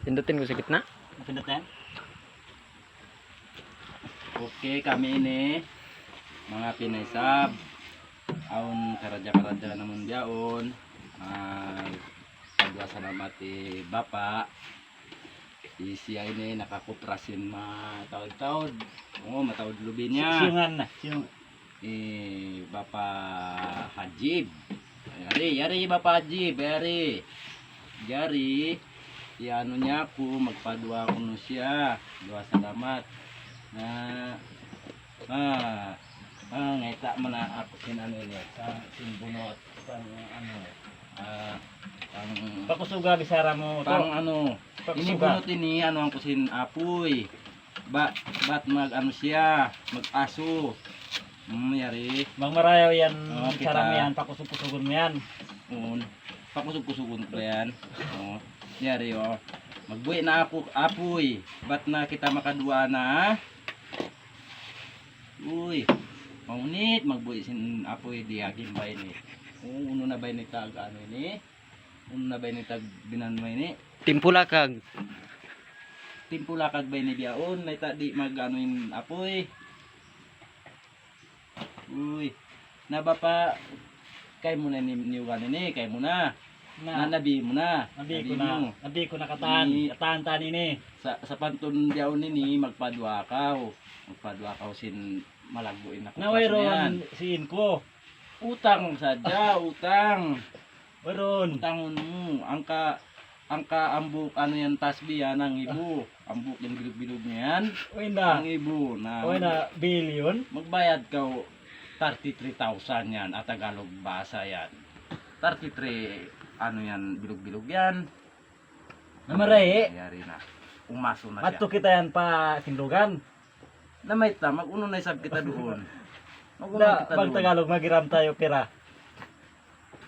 Pindutin ko sa gitna. Pindutin. Okay, kami ini mga pinaysab. Aun karadya-karadya naman diaon. Padua salamat Bapa. Siya ini nakakuprasin matawid-tawid. Oo, matawid lubi niya. Siyungan na. Siyung. Bapa Hajib. Yari Bapa Hajib, Yari. Ano niya ako, magpadua ko no siya. Dua salamat. Ngaita mo na ako sinano niya sa simbunot pang Pakusuga bisara mo to. Pang Pakusuga. ini bunot ini ang kusin apoy. Bat mag siya, mag-aso. Yari. Magmarayaw yan, kita. sarang yan, pakusug-kusugon mo yan. Pakusog-kusugon ko yan. Yari magbuhi na ako apoy. Bat na kita makadua na. Uy, maunit magbuhi sin apoy di agin ba ini. Uno na ba ini tag ini? Uno na ba ini tag binanmo ini? Timpula kag. Timpula kag ba ini biaon na di mag-anuin apoy. Uy, naba pa kay mo na niugan ini, kay mo na. Nabi mo na. Nabi ko na katahan ini. Sa pantun diaon ini magpadua kaw. Sin malagbuin ako. Nawayron siin ko. Utang sadya, utang. Waron. Utangon mo. Angka ambuk yan tasbi yan ang ibo. Ambuk yung bilog-bilog niyan. Uy na. Ang ibo na. Uy na billion. Magbayad ka 33,000 yan at Tagalog basa yan. 33 yan bilog-bilog yan. Namaray. Yari na. Umaso na siya. Ato kita yan pa sindugan. Na may ta, mag-uno na isab kita doon. Mag-uno Da, kita bang doon. Tagalog magiram tayo pira.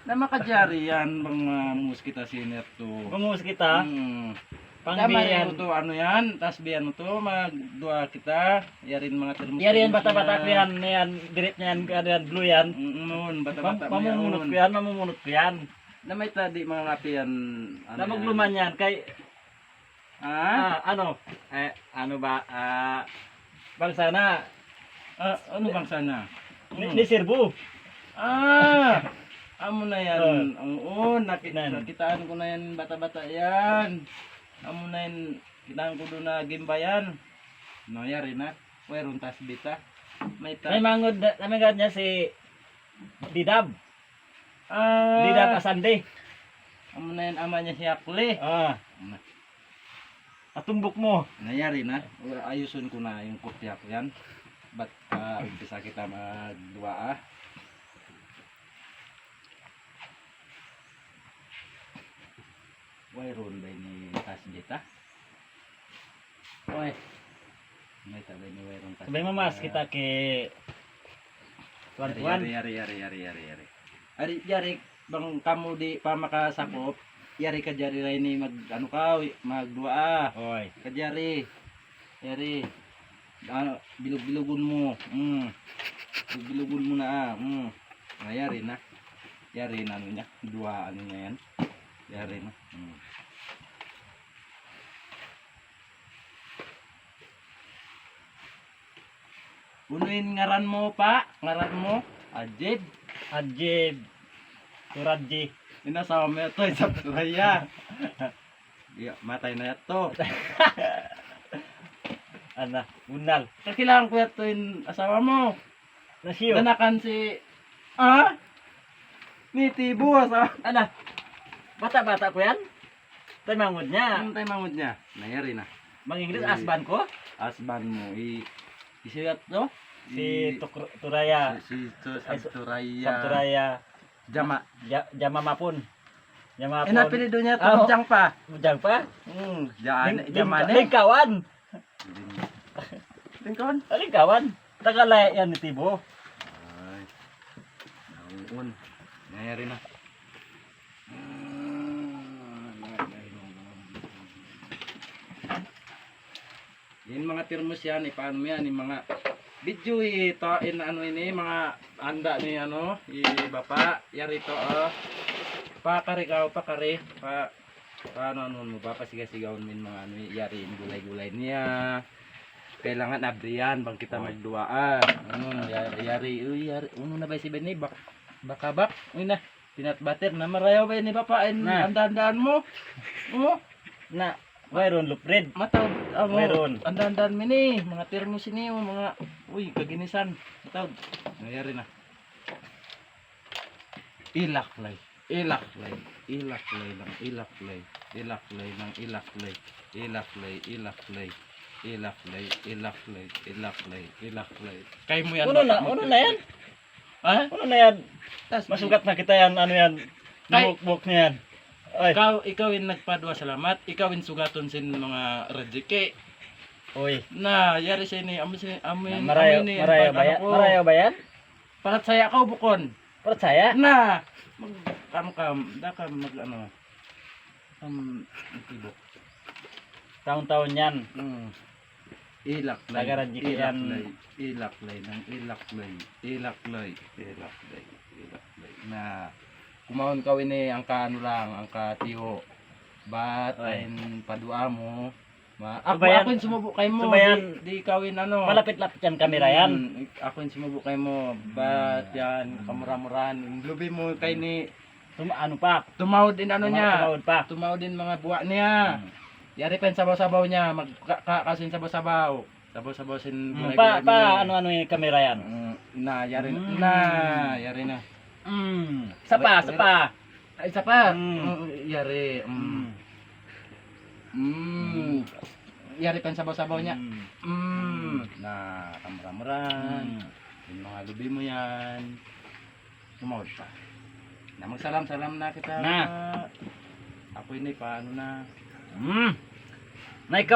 Na makadyari yan, bang mus kita sinir to. Pangus kita. Pangbiyan. Pangbiyan. To yan, tas biyan to, magdua kita, yarin mga termos. Yari yan bata-bata ko yan. Yan, direct niyan, yan, blue yan. Noon, bata-bata Mamumunot ko yan, mamumunot ko yan. Na may tadi mga ngapi yan. Na magluman yan, kay, ano ba, bang sana, Ano bang sana? ni Sirbu. Amo na yan. Oo, nakitaan ko na yan, bata-bata yan. Amo na yan, kitaan ko doon na gimbayan. No, yari na. Mayroon tas bita. May May namagad niya si Didab. Didab Asande. Amo na yan, ama niya si Akli. Atumbok mo. Nayari na. Ayusun ko na yung kopya ko yan. Ba't umpisa kita magdua Mayroon ba ni Tasbita? Oy. May tabay ni mayroon Tasbita. Sabay mamas kita ke tuan-tuan. Yari. Yari bang kamu di pa makasakop. Yari ka jari rin ni magdua. Oy. Kajari. Yari. Bilog-bilogun mo. Bilog-bilogun mo na. Yari na. Yari na niya. Dua niya yan. Yari na. Unuin ngaran mo pa. Ngaran mo. Ajib. Turadji. Inasawa mo ito. Isang suraya. Matay na ito. Unal. Kailangan ko ito yung asawa mo. Nasyo. Danakan si... Ni Tibo asawa. Bata-bata ko yan. Tay mangod niya. Ano tayo mangod niya? Nayari na. Mang-Ingles asban ko. Asban mo. Isiyat to? Si Turaya. Si Turaya. Turaya. Jama. Jama Mapun. Jama Mapun. Inapilido niya ito. Bujang pa. Bujang pa? Jamane. Lingkawan. Lingkawan? Lingkawan. Tagalay yan ni Tibo. Ay. Naun. Nayari na. Yung mga termos yan, paano yan, yung mga video ini mga anda ni Bapa, yari ito pakari Paano mo papasigaw-sigaw min mga ano yariin gulay-gulay niya. Kailangan abriyan bang kita magduaan. Yari uno na ba si Benny bakabak. Uy na peanut butter na marayaw ba ni papain Na. andan mo. Oh, Na, mayroon lupred. matawd Mayroon. andan mi ni mga termos ini mga uy kaginisan. Matawd. Nangyari na. Ilaklay lang ilaklay kay mo yan Uno na yan. ha Uno na yan. tas Masugat na kita yan, ano yan. Kay- Buk-buk niya yan. Ay, ikaw yung nagpadua salamat ikaw yung sugaton sin mga rejike uy. na yari siya ni amin Marayo ba yan? Marayo ba yan? parat saya ka bukon Percaya? na da ka mag ano tibok Taon-taon yan. ilaklay Taga-rejike yan. ilaklay na kumahon ka ini ang kaano lang ang katiho bat Oy. ayn padua mo Ba yan? ako yung sumubok kay mo Ba yan? di kawin ano Malapit-lapit yan kamera yan. Ako yung sumubok kay mo bat yan kamura-murahan lubi mo kay ni Ano pa? tumawad din ano niya Tumawad pa. tumawad din mga buwa niya yari pa yung sabaw-sabaw niya magkakasin sabaw-sabaw sabaw-sabaw sin Ano yung kamera yan? na yari Mm. na yari na Sapa. ay isa pa Mm. yari yari pa yung sabaw-sabaw niya na kamura-muran yung mga lubi mo yan tumawad pa na magsalam-salam na kita Na. ako ini paano na Na ikaw